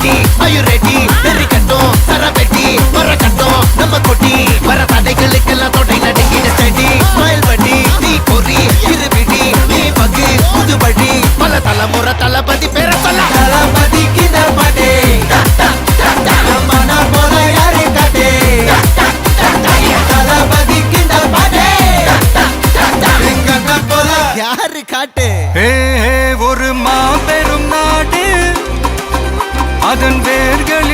ready ஐயோ ready தெரி கட்டும் சரபெட்டி வர கட்டும் நம்ம கொட்டி வர தடைகளுக்கெல்லாம் தொடை நடுங்கிட ஸ்டடி ஸ்மைல் படி நீ பொறி இருபிடி நீ பகு புதுபடி பல தலைமுறை தளபதி பேர சொல்ல தளபதிக்கு பாட்டே மன போல யாரு காட்டே தளபதிக்கு பாட்டே போல யாரு காட்டு ஒரு மாபெரும் நாடு அதன் வேர்கள்